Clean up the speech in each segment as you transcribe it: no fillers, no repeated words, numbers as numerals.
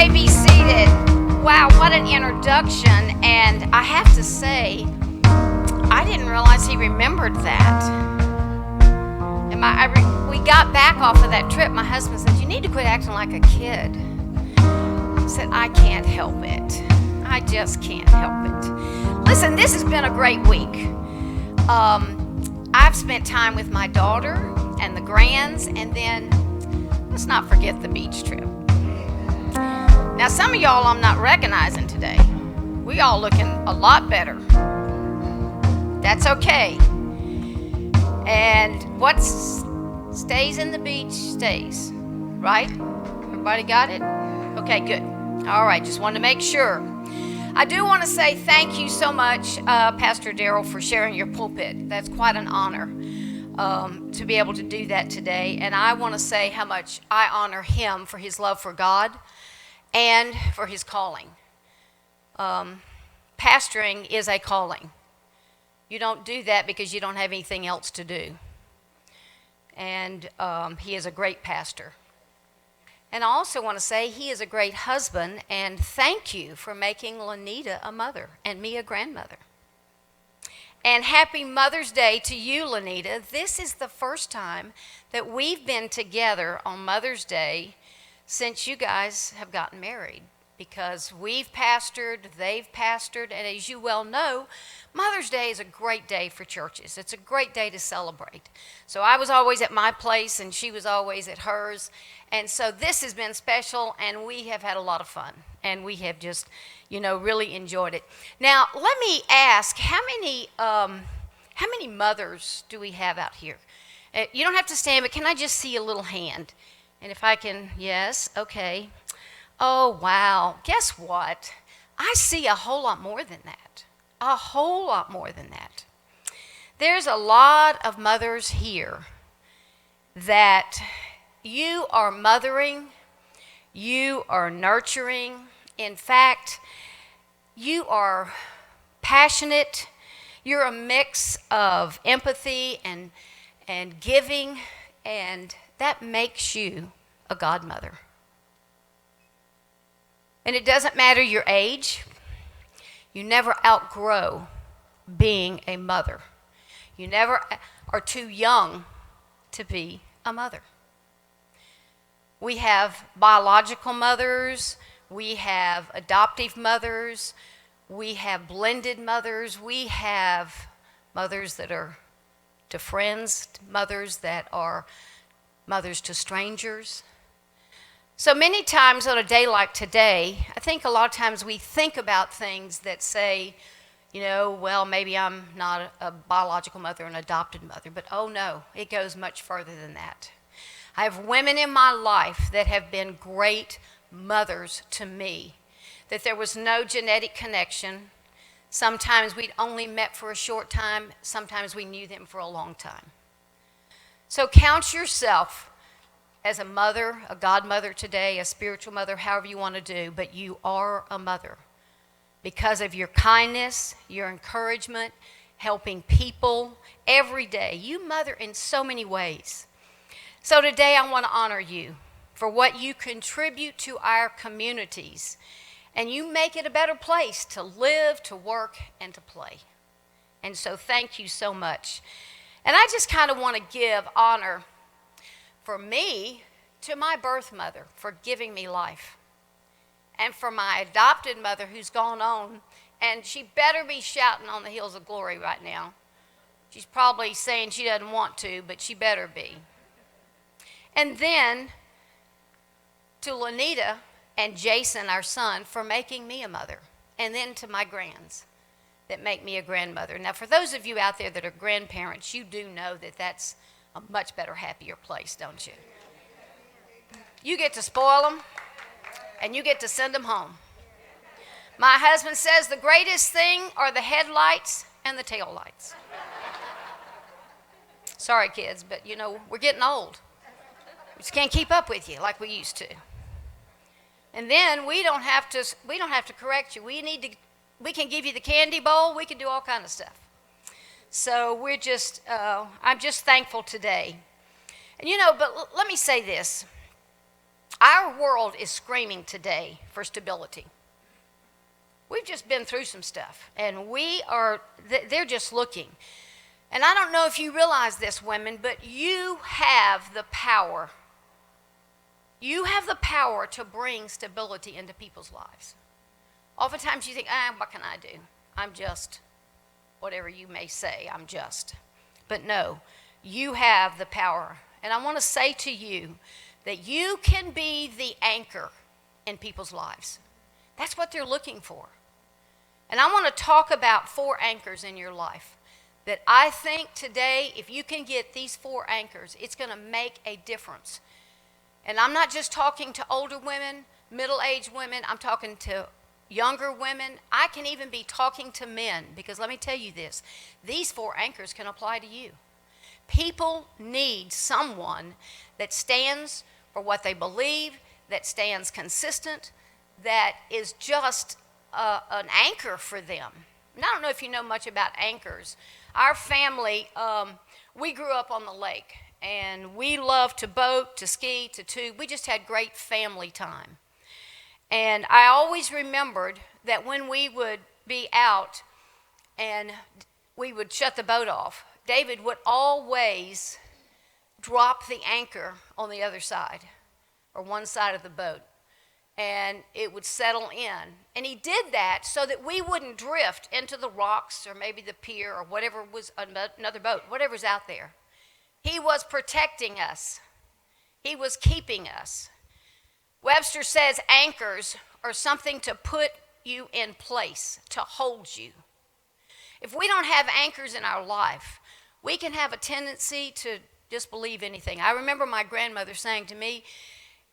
may be seated. Wow, what an introduction. And I have to say, I didn't realize he remembered that. And we got back off of that trip. My husband said, "You need to quit acting like a kid." I said, "I can't help it. I just can't help it." Listen, this has been a great week. I've spent time with my daughter and the grands, and then let's not forget the beach trip. Now, some of y'all I'm not recognizing today. We all looking a lot better. That's okay. And what stays in the beach stays, right? Everybody got it? Okay, good. All right, just wanted to make sure. I do want to say thank you so much, Pastor Darrell, for sharing your pulpit. That's quite an honor to be able to do that today. And I want to say how much I honor him for his love for God and for his calling. Pastoring is a calling. You don't do that because you don't have anything else to do. And he is a great pastor. And I also want to say he is a great husband, and thank you for making Lanita a mother and me a grandmother. And happy Mother's Day to you, Lanita. This is the first time that we've been together on Mother's Day since you guys have gotten married, because we've pastored, they've pastored, and as you well know, Mother's Day is a great day for churches. It's a great day to celebrate. So I was always at my place, and she was always at hers. And so this has been special, and we have had a lot of fun. And we have just, really enjoyed it. Now, let me ask, how many mothers do we have out here? You don't have to stand, but can I just see a little hand? And if I can, yes, okay. Oh, wow. Guess what? I see a whole lot more than that. A whole lot more than that. There's a lot of mothers here that you are mothering, you are nurturing. In fact, you are passionate. You're a mix of empathy and giving, and that makes you a godmother. And it doesn't matter your age. You never outgrow being a mother. You never are too young to be a mother. We have biological mothers. We have adoptive mothers. We have blended mothers. We have mothers that are to friends, mothers that are mothers to strangers. So many times on a day like today, I think a lot of times we think about things that say, well, maybe I'm not a biological mother, an adopted mother, but oh no, it goes much further than that. I have women in my life that have been great mothers to me, that there was no genetic connection. Sometimes we'd only met for a short time. Sometimes we knew them for a long time. So count yourself as a mother, a godmother today, a spiritual mother, however you want to do, but you are a mother because of your kindness, your encouragement, helping people every day. You mother in so many ways. So today I want to honor you for what you contribute to our communities, and you make it a better place to live, to work, and to play. And so thank you so much. And I just kind of want to give honor for me to my birth mother for giving me life, and for my adopted mother who's gone on, and she better be shouting on the hills of glory right now. She's probably saying she doesn't want to, but she better be. And then to Lanita and Jason, our son, for making me a mother, and then to my grands that make me a grandmother. Now, for those of you out there that are grandparents, you do know that that's a much better, happier place, don't you? You get to spoil them, and you get to send them home. My husband says the greatest thing are the headlights and the tail lights. Sorry, kids, but we're getting old. We just can't keep up with you like we used to. And then we don't have to correct you. We can give you the candy bowl. We can do all kind of stuff. So I'm just thankful today. And but let me say this. Our world is screaming today for stability. We've just been through some stuff, and they're just looking. And I don't know if you realize this, women, but you have the power. You have the power to bring stability into people's lives. Oftentimes you think, what can I do? I'm just, whatever you may say, I'm just. But no, you have the power. And I want to say to you that you can be the anchor in people's lives. That's what they're looking for. And I want to talk about 4 anchors in your life that I think today, if you can get these 4 anchors, it's going to make a difference. And I'm not just talking to older women, middle-aged women. I'm talking to younger women. I can even be talking to men, because let me tell you this. These 4 anchors can apply to you. People need someone that stands for what they believe, that stands consistent, that is just an anchor for them. And I don't know if you know much about anchors. Our family, we grew up on the lake, and we loved to boat, to ski, to tube. We just had great family time. And I always remembered that when we would be out and we would shut the boat off, David would always drop the anchor on the other side, or one side of the boat, and it would settle in. And he did that so that we wouldn't drift into the rocks or maybe the pier or whatever was another boat, whatever's out there. He was protecting us. He was keeping us. Webster says anchors are something to put you in place, to hold you. If we don't have anchors in our life, we can have a tendency to just believe anything. I remember my grandmother saying to me,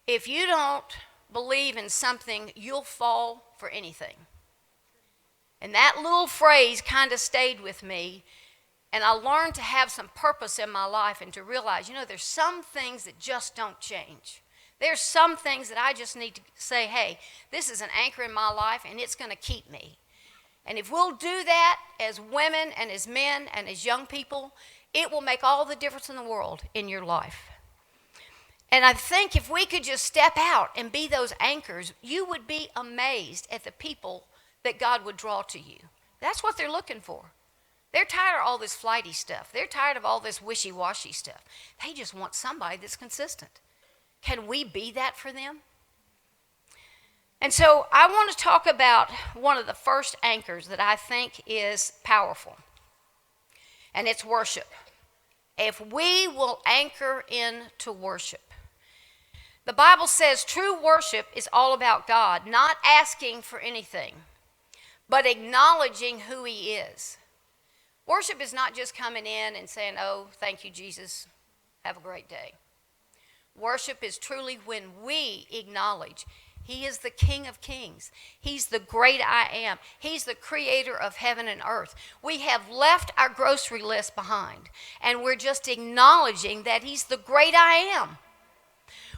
if you don't believe in something, you'll fall for anything. And that little phrase kind of stayed with me, and I learned to have some purpose in my life and to realize, there's some things that just don't change. There's some things that I just need to say, hey, this is an anchor in my life, and it's going to keep me. And if we'll do that as women and as men and as young people, it will make all the difference in the world in your life. And I think if we could just step out and be those anchors, you would be amazed at the people that God would draw to you. That's what they're looking for. They're tired of all this flighty stuff. They're tired of all this wishy-washy stuff. They just want somebody that's consistent. Can we be that for them? And so I want to talk about one of the first anchors that I think is powerful, and it's worship. If we will anchor into worship. The Bible says true worship is all about God, not asking for anything, but acknowledging who He is. Worship is not just coming in and saying, oh, thank you, Jesus, have a great day. Worship is truly when we acknowledge He is the King of Kings. He's the great I am. He's the creator of heaven and earth. We have left our grocery list behind, and we're just acknowledging that He's the great I am.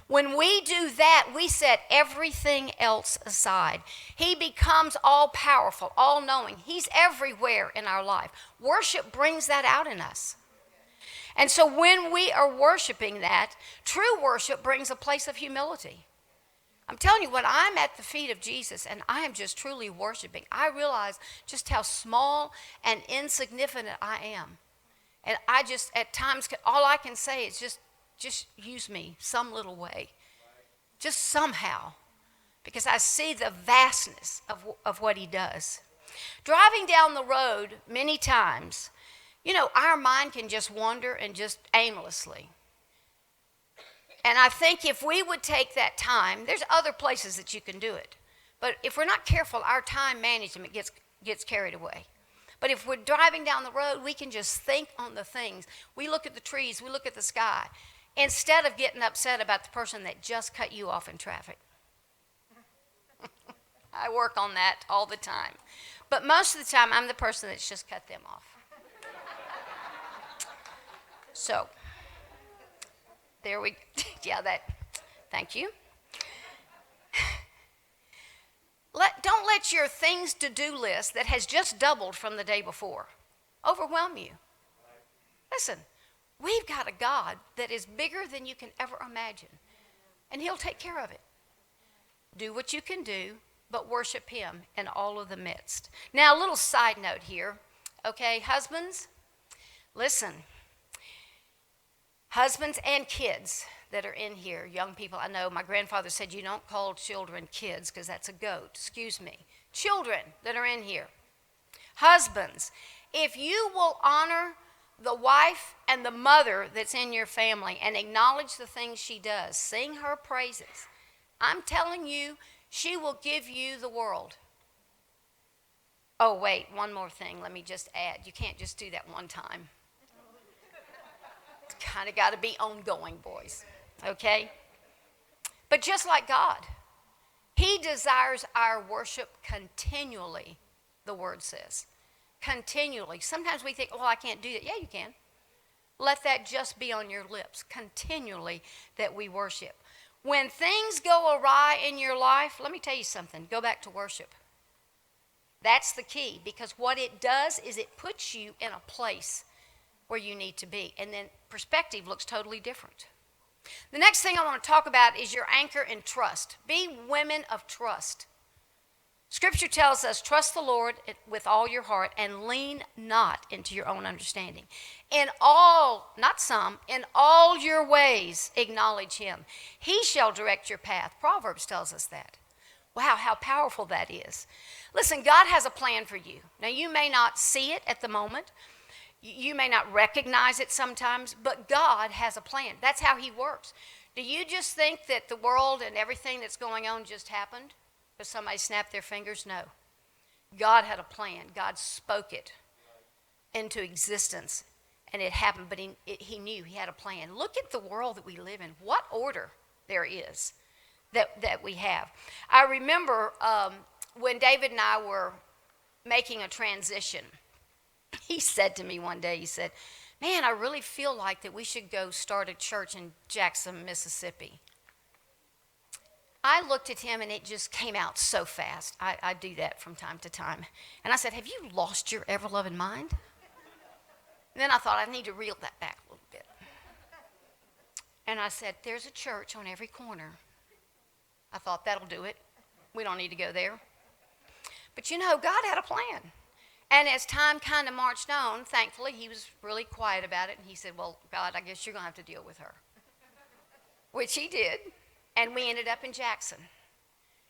When we do that, we set everything else aside. He becomes all-powerful, all-knowing. He's everywhere in our life. Worship brings that out in us. And so when we are worshiping that, true worship brings a place of humility. I'm telling you, when I'm at the feet of Jesus and I am just truly worshiping, I realize just how small and insignificant I am. And I just, at times, all I can say is just use me some little way. Just somehow. Because I see the vastness of what He does. Driving down the road many times, our mind can just wander and just aimlessly. And I think if we would take that time, there's other places that you can do it. But if we're not careful, our time management gets carried away. But if we're driving down the road, we can just think on the things. We look at the trees, we look at the sky, instead of getting upset about the person that just cut you off in traffic. I work on that all the time. But most of the time, I'm the person that's just cut them off. So, there we go. Thank you. Don't let your things to do list that has just doubled from the day before overwhelm you. Listen, we've got a God that is bigger than you can ever imagine. and he'll take care of it. Do what you can do, but worship him in all of the midst. Now, a little side note here. Okay, husbands, listen. Husbands and kids that are in here, young people. I know my grandfather said you don't call children kids because that's a goat. Excuse me. Children that are in here. Husbands, if you will honor the wife and the mother that's in your family and acknowledge the things she does, sing her praises, I'm telling you, she will give you the world. Oh, wait, one more thing. Let me just add. You can't just do that one time. It's kind of got to be ongoing, boys. Okay? But just like God, he desires our worship continually, the word says. Continually. Sometimes we think, oh, I can't do that. Yeah, you can. Let that just be on your lips. Continually that we worship. When things go awry in your life, let me tell you something. Go back to worship. That's the key, because what it does is it puts you in a place where you need to be. And then perspective looks totally different. The next thing I want to talk about is your anchor in trust. Be women of trust. Scripture tells us, trust the Lord with all your heart and lean not into your own understanding. In all, not some, in all your ways acknowledge him. He shall direct your path. Proverbs tells us that. Wow, how powerful that is. Listen, God has a plan for you. Now, you may not see it at the moment. You may not recognize it sometimes, but God has a plan. That's how he works. Do you just think that the world and everything that's going on just happened because somebody snapped their fingers? No. God had a plan. God spoke it into existence, and it happened, but he knew he had a plan. Look at the world that we live in. What order there is that we have. I remember when David and I were making a transition, he said to me one day, he said, man, I really feel like that we should go start a church in Jackson, Mississippi. I looked at him and it just came out so fast. I do that from time to time. And I said, have you lost your ever-loving mind? And then I thought I need to reel that back a little bit. And I said, there's a church on every corner. I thought that'll do it. We don't need to go there. But you know, God had a plan. And as time kind of marched on, thankfully, he was really quiet about it. And he said, well, God, I guess you're going to have to deal with her. Which he did. And we ended up in Jackson.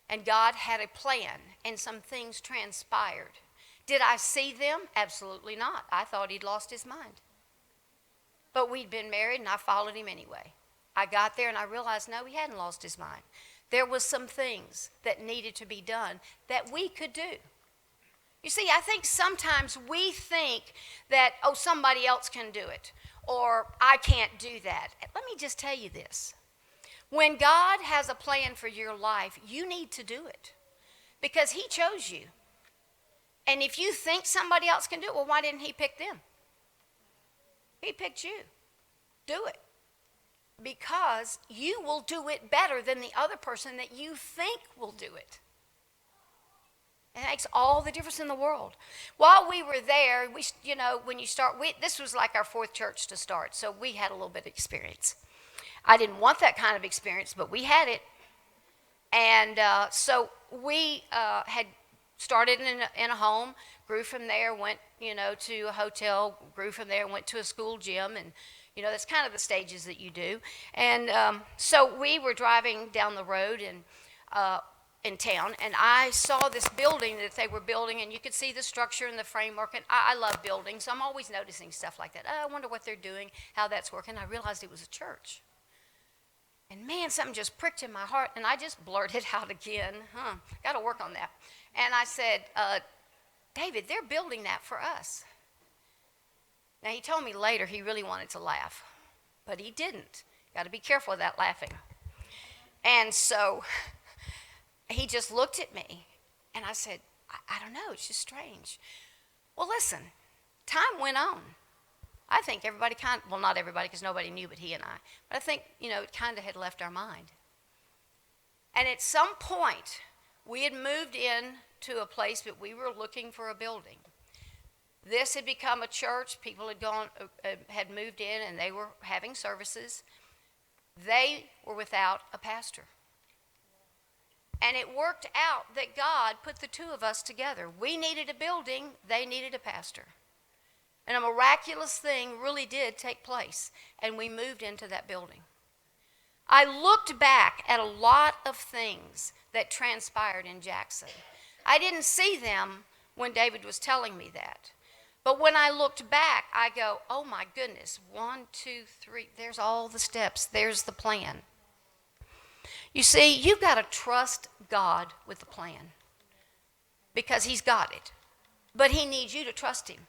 And God had a plan. And some things transpired. Did I see them? Absolutely not. I thought he'd lost his mind. But we'd been married, and I followed him anyway. I got there, and I realized, no, he hadn't lost his mind. There was some things that needed to be done that we could do. You see, I think sometimes we think that, oh, somebody else can do it, or I can't do that. Let me just tell you this. When God has a plan for your life, you need to do it because he chose you. And if you think somebody else can do it, well, why didn't he pick them? He picked you. Do it. Because you will do it better than the other person that you think will do it. It makes all the difference in the world. While we were there, when you start, this was like our fourth church to start, so we had a little bit of experience. I didn't want that kind of experience, but we had it. And so we had started in a home, grew from there, went, to a hotel, grew from there, went to a school gym, and that's kind of the stages that you do. And so we were driving down the road and in town, and I saw this building that they were building, and you could see the structure and the framework, and I love buildings, so I'm always noticing stuff like that. Oh, I wonder what they're doing, how that's working. I realized it was a church. And man, something just pricked in my heart, and I just blurted out again, got to work on that. And I said, David, they're building that for us. Now, he told me later he really wanted to laugh, but he didn't. Got to be careful of that laughing. And so he just looked at me, and I said, I don't know, it's just strange. Well, listen, time went on. I think everybody not everybody because nobody knew but he and I, but I think, it kind of had left our mind. And at some point, we had moved in to a place that we were looking for a building. This had become a church. People had moved in, and they were having services. They were without a pastor. And it worked out that God put the two of us together. We needed a building, they needed a pastor. And a miraculous thing really did take place, and we moved into that building. I looked back at a lot of things that transpired in Jackson. I didn't see them when David was telling me that. But when I looked back, I go, oh my goodness, 1, 2, 3, there's all the steps, there's the plan. You see, you've got to trust God with the plan because he's got it. But he needs you to trust him.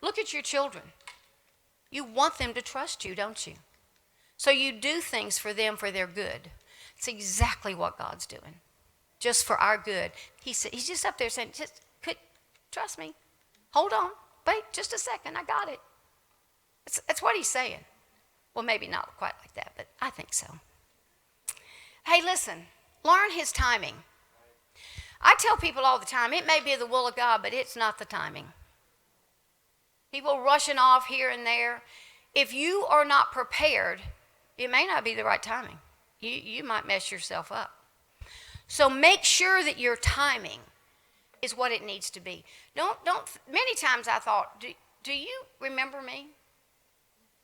Look at your children. You want them to trust you, don't you? So you do things for them for their good. It's exactly what God's doing, just for our good. He's just up there saying, trust me. Hold on. Wait just a second. I got it. That's what he's saying. Well, maybe not quite like that, but I think so. Hey, listen, learn his timing. I tell people all the time, it may be the will of God, but it's not the timing. People rushing off here and there. If you are not prepared, it may not be the right timing. You might mess yourself up. So make sure that your timing is what it needs to be. Many times I thought, do you remember me?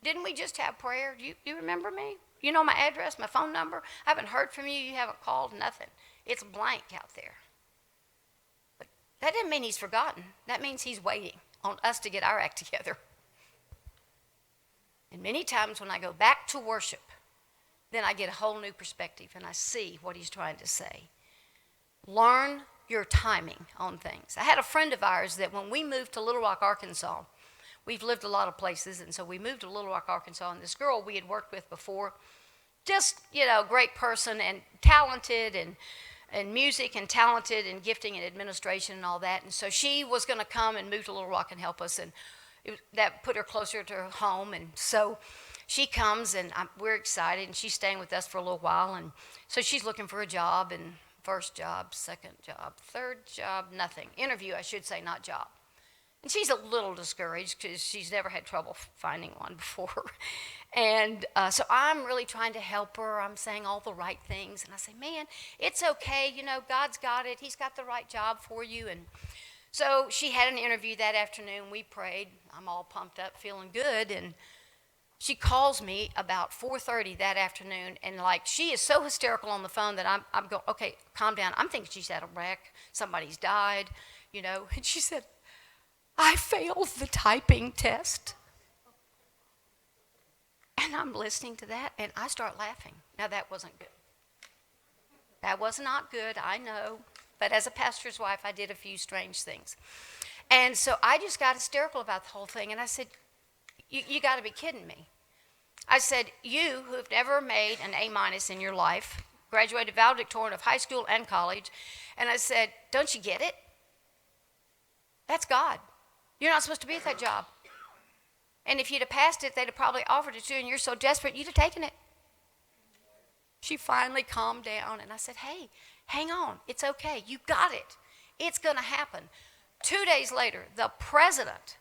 Didn't we just have prayer? Do you remember me? You know my address, my phone number? I haven't heard from you. You haven't called, nothing. It's blank out there. But that doesn't mean he's forgotten. That means he's waiting on us to get our act together. And many times when I go back to worship, then I get a whole new perspective and I see what he's trying to say. Learn your timing on things. I had a friend of ours that when we moved to Little Rock, Arkansas, we've lived a lot of places, and so we moved to Little Rock, Arkansas, and this girl we had worked with before, just, great person and talented and music and talented and gifting and administration and all that. And so she was going to come and move to Little Rock and help us, and that put her closer to home. And so she comes, and we're excited, and she's staying with us for a little while. And so she's looking for a job, and first job, second job, third job, nothing. Interview, I should say, not job. And she's a little discouraged because she's never had trouble finding one before. And so I'm really trying to help her. I'm saying all the right things. And I say, man, it's okay. God's got it. He's got the right job for you. And so she had an interview that afternoon. We prayed. I'm all pumped up, feeling good. And she calls me about 4:30 that afternoon. And she is so hysterical on the phone that I'm going, okay, calm down. I'm thinking she's had a wreck. Somebody's died, And she said, I failed the typing test. And I'm listening to that, and I start laughing. Now, that wasn't good. That was not good, I know. But as a pastor's wife, I did a few strange things. And so I just got hysterical about the whole thing. And I said, you got to be kidding me. I said, you who have never made an A- in your life, graduated valedictorian of high school and college. And I said, don't you get it? That's God. You're not supposed to be at that job. And if you'd have passed it, they'd have probably offered it to you, and you're so desperate, you'd have taken it. She finally calmed down, and I said, hey, hang on. It's okay. You got it. It's going to happen. 2 days later, the president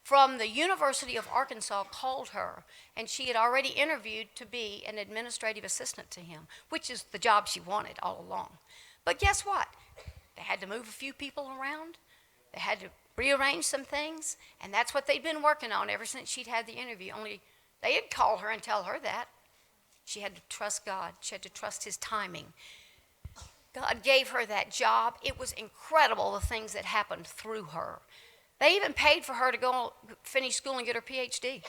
from the University of Arkansas called her, and she had already interviewed to be an administrative assistant to him, which is the job she wanted all along. But guess what? They had to move a few people around. They had to rearrange some things, and that's what they'd been working on ever since she'd had the interview. Only they had called her and tell her that. She had to trust God. She had to trust his timing. God gave her that job. It was incredible, the things that happened through her. They even paid for her to go finish school and get her PhD.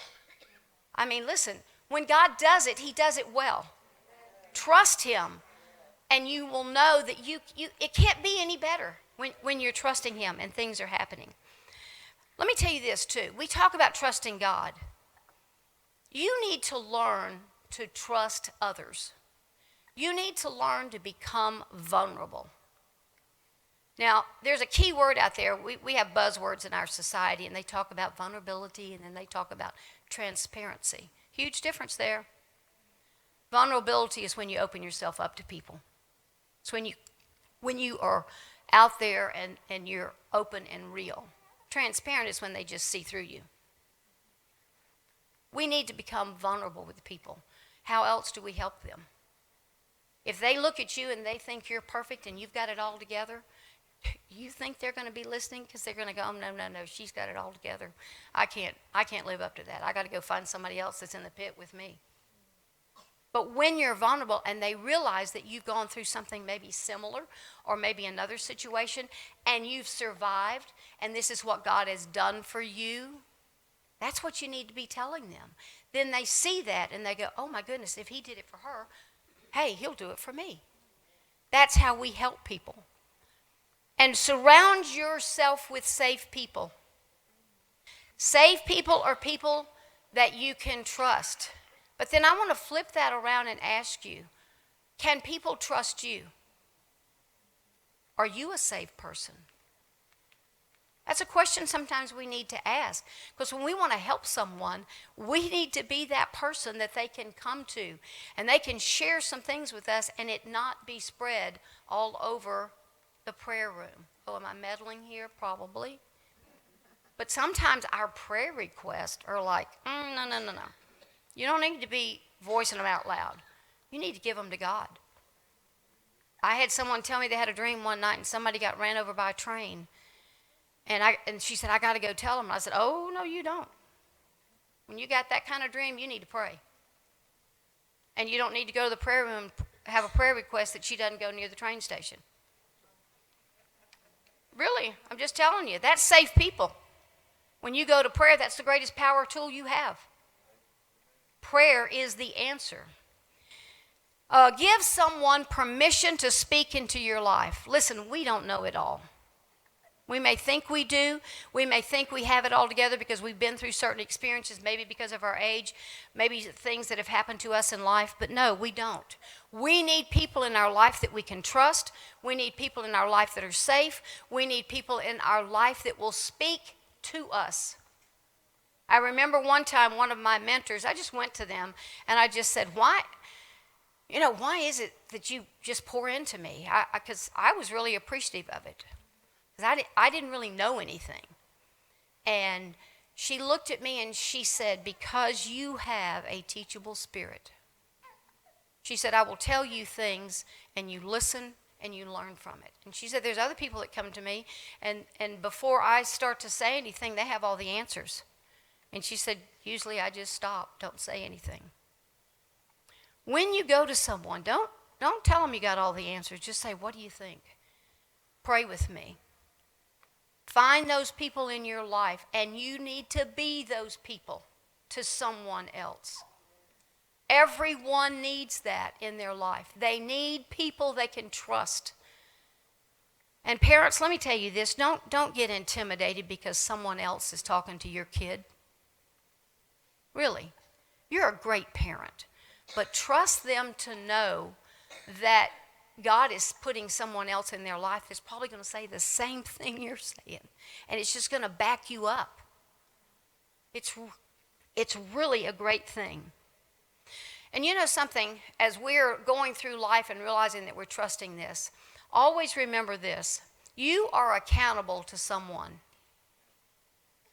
I mean, listen, when God does it, he does it well. Trust him, and you will know that it can't be any better when you're trusting him and things are happening. Let me tell you this too. We talk about trusting God. You need to learn to trust others. You need to learn to become vulnerable. Now, there's a key word out there. We have buzzwords in our society, and they talk about vulnerability, and then they talk about transparency. Huge difference there. Vulnerability is when you open yourself up to people. It's when you are out there and you're open and real. Transparent is when they just see through you. We need to become vulnerable with people. how else do we help them? If they look at you and they think you're perfect and you've got it all together, you think they're going to be listening? Because they're going to go, oh, no, she's got it all together. I can't live up to that. I got to go find somebody else that's in the pit with me. But when you're vulnerable and they realize that you've gone through something maybe similar or maybe another situation and you've survived and this is what God has done for you, that's what you need to be telling them. Then they see that and they go, oh my goodness, if he did it for her, hey, he'll do it for me. That's how we help people. And surround yourself with safe people. Safe people are people that you can trust. But then I want to flip that around and ask you, can people trust you? Are you a safe person? That's a question sometimes we need to ask. Because when we want to help someone, we need to be that person that they can come to. And they can share some things with us and it not be spread all over the prayer room. Oh, am I meddling here? Probably. But sometimes our prayer requests are like, no. You don't need to be voicing them out loud. You need to give them to God. I had someone tell me they had a dream one night and somebody got ran over by a train. And she said, I got to go tell them. And I said, oh, no, you don't. When you got that kind of dream, you need to pray. And you don't need to go to the prayer room, have a prayer request that she doesn't go near the train station. Really, I'm just telling you, that's safe people. When you go to prayer, that's the greatest power tool you have. Prayer is the answer. Give someone permission to speak into your life. Listen, we don't know it all. We may think we do. We may think we have it all together because we've been through certain experiences, maybe because of our age, maybe things that have happened to us in life. But no, we don't. We need people in our life that we can trust. We need people in our life that are safe. We need people in our life that will speak to us. I remember one time one of my mentors, I just went to them and I just said, why is it that you just pour into me? Because I was really appreciative of it. Because I didn't really know anything. And she looked at me and she said, because you have a teachable spirit. She said, I will tell you things and you listen and you learn from it. And she said, there's other people that come to me and before I start to say anything, they have all the answers. And she said, usually I just stop, don't say anything. When you go to someone, don't tell them you got all the answers. Just say, what do you think? Pray with me. Find those people in your life, and you need to be those people to someone else. Everyone needs that in their life. They need people they can trust. And parents, let me tell you this, don't get intimidated because someone else is talking to your kid. Really, you're a great parent, but trust them to know that God is putting someone else in their life that's probably going to say the same thing you're saying, and it's just going to back you up. It's really a great thing. And you know something, as we're going through life and realizing that we're trusting this, always remember this. You are accountable to someone.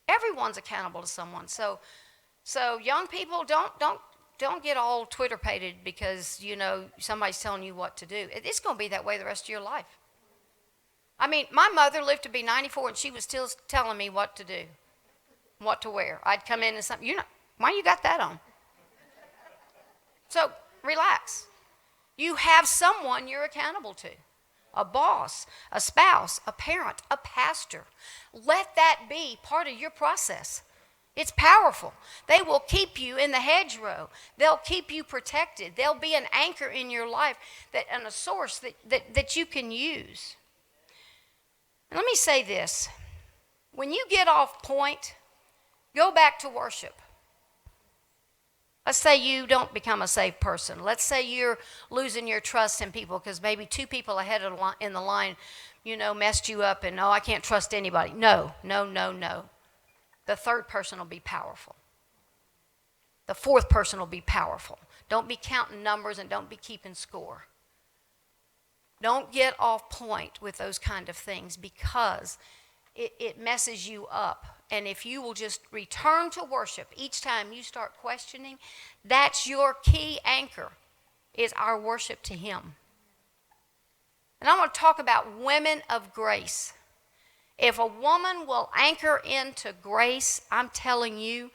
Everyone's accountable to someone. So young people, don't get all Twitter-pated because, somebody's telling you what to do. It's going to be that way the rest of your life. I mean, my mother lived to be 94 and she was still telling me what to do, what to wear. I'd come in and something, why you got that on? So relax. You have someone you're accountable to. A boss, a spouse, a parent, a pastor. Let that be part of your process. It's powerful. They will keep you in the hedgerow. They'll keep you protected. They'll be an anchor in your life and a source that you can use. And let me say this. When you get off point, go back to worship. Let's say you don't become a saved person. Let's say you're losing your trust in people because maybe two people ahead in the line, messed you up and, I can't trust anybody. No. The third person will be powerful. The fourth person will be powerful. Don't be counting numbers and don't be keeping score. Don't get off point with those kind of things because it messes you up. And if you will just return to worship each time you start questioning, that's your key anchor, is our worship to Him. And I want to talk about women of grace. If a woman will anchor into grace, I'm telling you,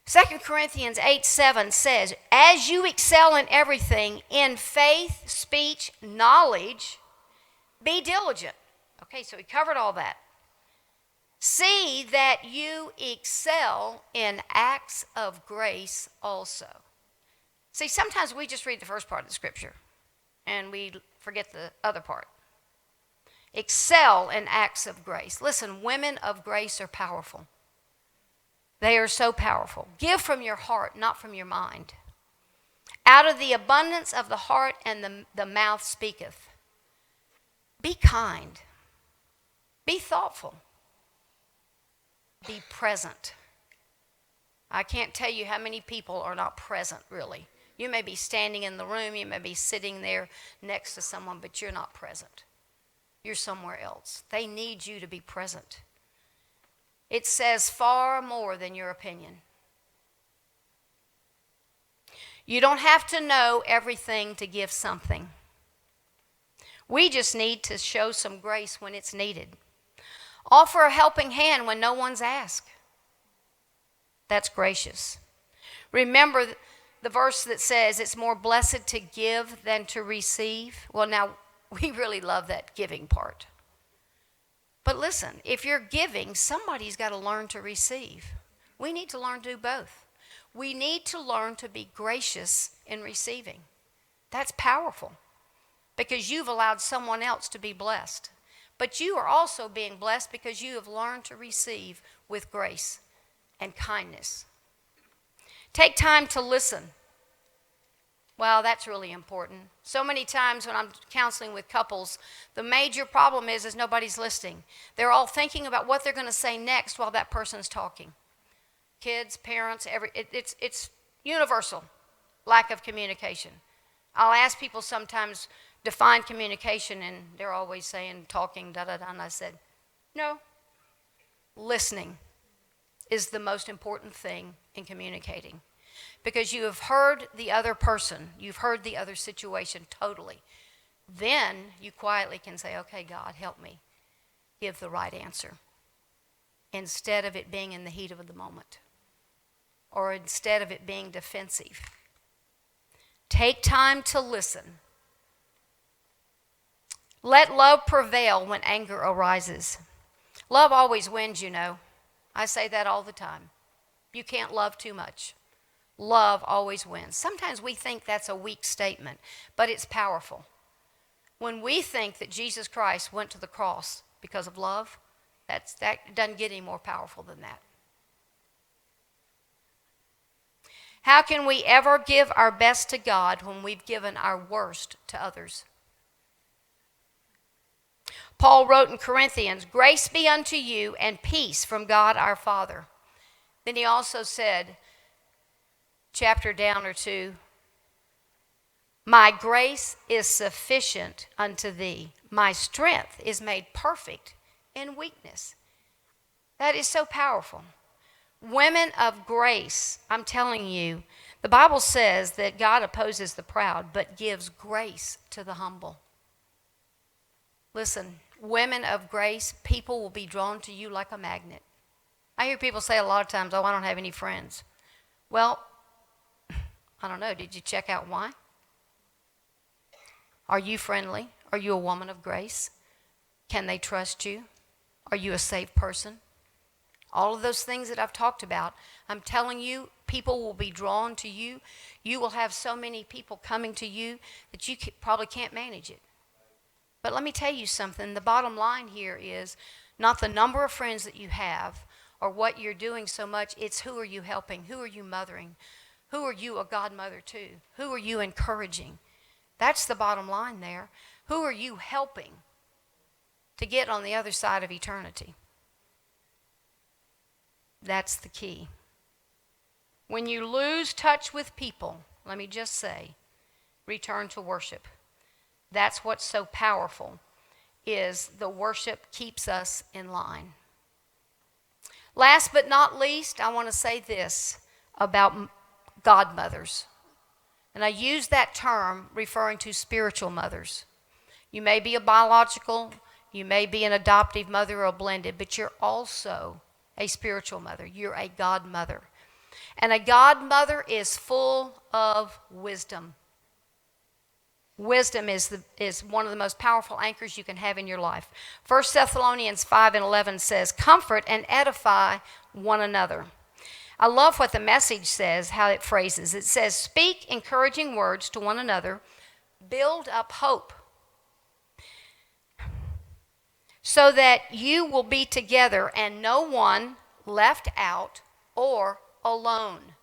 2 Corinthians 8:7 says, as you excel in everything, in faith, speech, knowledge, be diligent. Okay, so we covered all that. See that you excel in acts of grace also. See, sometimes we just read the first part of the scripture and we forget the other part. Excel in acts of grace. Listen, women of grace are powerful. They are so powerful. Give from your heart, not from your mind. Out of the abundance of the heart and the mouth speaketh. Be kind. Be thoughtful. Be present. I can't tell you how many people are not present, really. You may be standing in the room, you may be sitting there next to someone, but you're not present. You're somewhere else. They need you to be present. It says far more than your opinion. You don't have to know everything to give something. We just need to show some grace when it's needed. Offer a helping hand when no one's asked. That's gracious. Remember the verse that says it's more blessed to give than to receive. Well, now, we really love that giving part. But listen, if you're giving, somebody's got to learn to receive. We need to learn to do both. We need to learn to be gracious in receiving. That's powerful because you've allowed someone else to be blessed. But you are also being blessed because you have learned to receive with grace and kindness. Take time to listen. Well, that's really important. So many times when I'm counseling with couples, the major problem is nobody's listening. They're all thinking about what they're going to say next while that person's talking. Kids, parents, it's universal, lack of communication. I'll ask people sometimes, define communication, and they're always saying, talking, da-da-da, and I said, no. Listening is the most important thing in communicating. Because you have heard the other person, you've heard the other situation totally. Then you quietly can say, okay, God, help me give the right answer. Instead of it being in the heat of the moment. Or instead of it being defensive. Take time to listen. Let love prevail when anger arises. Love always wins, you know. I say that all the time. You can't love too much. Love always wins. Sometimes we think that's a weak statement, but it's powerful. When we think that Jesus Christ went to the cross because of love, that doesn't get any more powerful than that. How can we ever give our best to God when we've given our worst to others? Paul wrote in Corinthians, grace be unto you and peace from God our Father. Then he also said, chapter down or two, my grace is sufficient unto thee. My strength is made perfect in weakness. That is so powerful. Women of grace, I'm telling you, the Bible says that God opposes the proud, but gives grace to the humble. Listen, women of grace, people will be drawn to you like a magnet. I hear people say a lot of times, oh, I don't have any friends. Well, I don't know, did you check out why? Are you friendly? Are you a woman of grace? Can they trust you? Are you a safe person? All of those things that I've talked about, I'm telling you, people will be drawn to you. You will have so many people coming to you that you probably can't manage it. But let me tell you something. The bottom line here is not the number of friends that you have or what you're doing so much. It's who are you helping? Who are you mothering? Who are you a godmother to? Who are you encouraging? That's the bottom line there. Who are you helping to get on the other side of eternity? That's the key. When you lose touch with people, let me just say, return to worship. That's what's so powerful. is the worship keeps us in line. Last but not least, I want to say this about godmothers. And I use that term referring to spiritual mothers. You may be a biological, you may be an adoptive mother or a blended, but you're also a spiritual mother. You're a godmother. And a godmother is full of wisdom. Wisdom is one of the most powerful anchors you can have in your life. 1 Thessalonians 5:11 says, "Comfort and edify one another." I love what the Message says, how it phrases. It says, "Speak encouraging words to one another, build up hope, so that you will be together and no one left out or alone."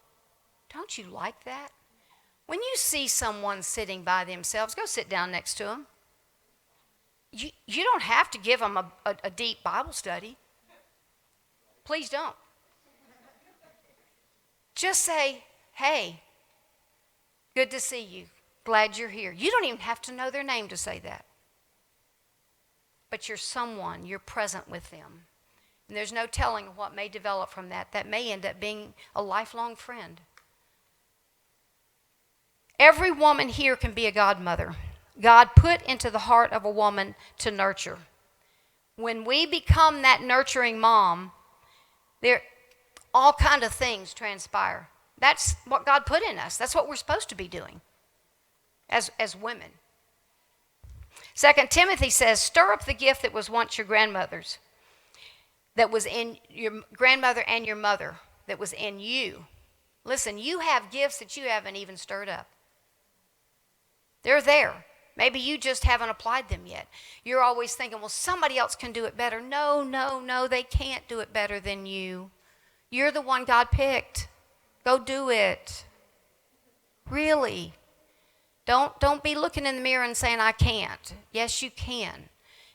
Don't you like that? When you see someone sitting by themselves, go sit down next to them. You don't have to give them a deep Bible study. Please don't. Just say, "Hey, good to see you. Glad you're here." You don't even have to know their name to say that. But you're someone, you're present with them. And there's no telling what may develop from that. That may end up being a lifelong friend. Every woman here can be a godmother. God put into the heart of a woman to nurture. When we become that nurturing mom, all kind of things transpire. That's what God put in us. That's what we're supposed to be doing as women. 2 Timothy says, "Stir up the gift that was once your grandmother's, that was in your grandmother and your mother, that was in you." Listen, you have gifts that you haven't even stirred up. They're there. Maybe you just haven't applied them yet. You're always thinking, well, somebody else can do it better. No, they can't do it better than you. You're the one God picked. Go do it. Really. Don't be looking in the mirror and saying, "I can't." Yes, you can.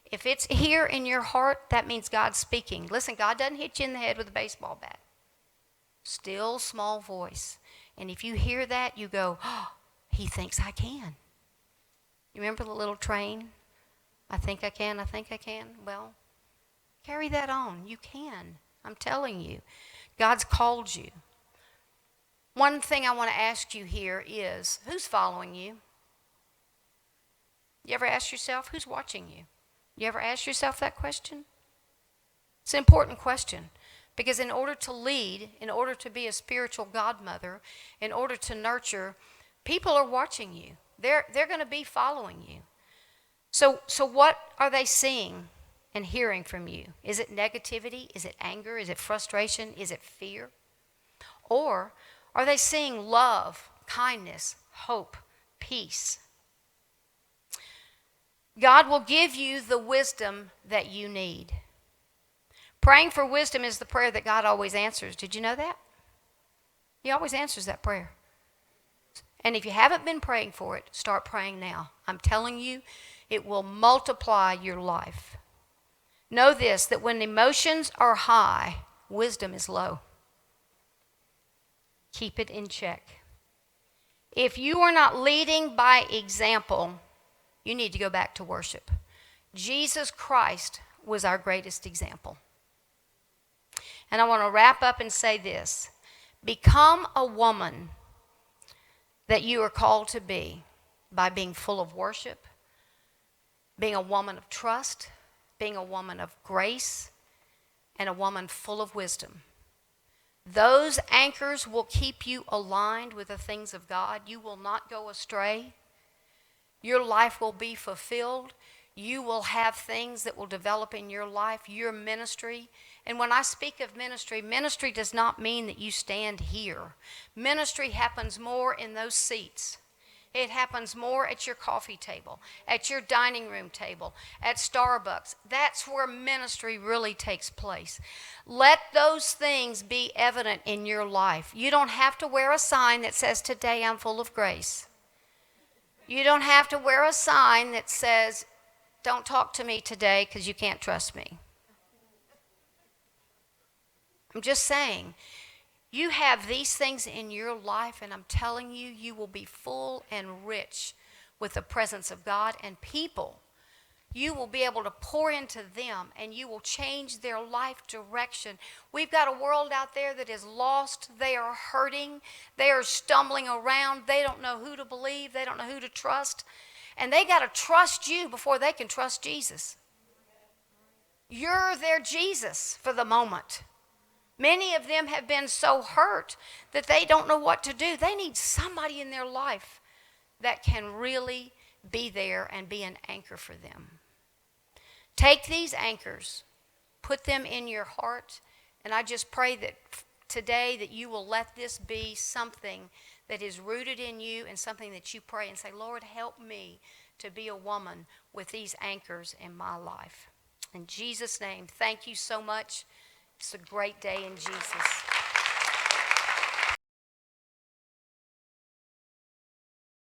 If it's here in your heart, that means God's speaking. Listen, God doesn't hit you in the head with a baseball bat. Still small voice. And if you hear that, you go, "Oh, he thinks I can." You remember the little train? I think I can. Well, carry that on. You can. I'm telling you. God's called you. One thing I want to ask you here is, who's following you? You ever ask yourself, who's watching you? You ever ask yourself that question? It's an important question. Because in order to lead, in order to be a spiritual godmother, in order to nurture, people are watching you. They're going to be following you. So what are they seeing and hearing from you? Is it negativity? Is it anger? Is it frustration? Is it fear? Or are they seeing love, kindness, hope, peace? God will give you the wisdom that you need. Praying for wisdom is the prayer that God always answers. Did you know that? He always answers that prayer. And if you haven't been praying for it, start praying now. I'm telling you, it will multiply your life. Know this, that when emotions are high, wisdom is low. Keep it in check. If you are not leading by example, you need to go back to worship. Jesus Christ was our greatest example. And I want to wrap up and say this. Become a woman that you are called to be by being full of worship, being a woman of trust, being a woman of grace, and a woman full of wisdom. Those anchors will keep you aligned with the things of God. You will not go astray. Your life will be fulfilled. You will have things that will develop in your life, your ministry. And when I speak of ministry, ministry does not mean that you stand here. Ministry happens more in those seats. It happens more at your coffee table, at your dining room table, at Starbucks. That's where ministry really takes place. Let those things be evident in your life. You don't have to wear a sign that says, "Today I'm full of grace." You don't have to wear a sign that says, "Don't talk to me today because you can't trust me." I'm just saying, you have these things in your life, and I'm telling you, you will be full and rich with the presence of God, and people you will be able to pour into them and you will change their life direction. We've got a world out there that is lost. They are hurting. They are stumbling around. They don't know who to believe. They don't know who to trust. And they got to trust you before they can trust Jesus. You're their Jesus for the moment. Many of them have been so hurt that they don't know what to do. They need somebody in their life that can really be there and be an anchor for them. Take these anchors, put them in your heart, and I just pray that today that you will let this be something that is rooted in you and something that you pray and say, Lord, help me to be a woman with these anchors in my life. In Jesus' name, thank you so much. It's a great day in Jesus.